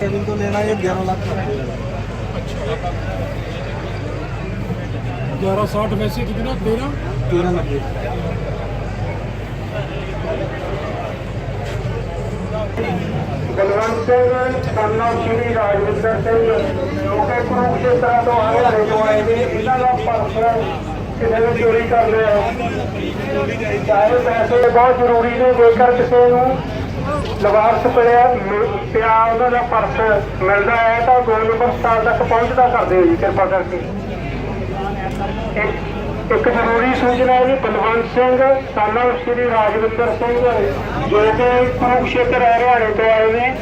इनको लेना है 11 लाख का। 1160 वैसे कितना 13 लाख। बलवंत सिंह सन ऑफ श्री राजविंदर सिंह जो कि कुरुक्षेत्र तो हरियाणे तो आए थे, इन्हों का पर्स किसी ने चोरी कर लिया। चाहे पैसे बहुत जरूरी ने, जेकर किसी लवारस पिया उन्होंने पर्स मिलता है तो 2 नंबर स्टाल तक पहुँचता कर दो जी कृपा करके। एक जरूरी सूचना है जी, बलवंत सिंह सन ऑफ श्री राजविंदर सिंह जो कि कुरुक्षेत्र हरियाणे तो आए हैं।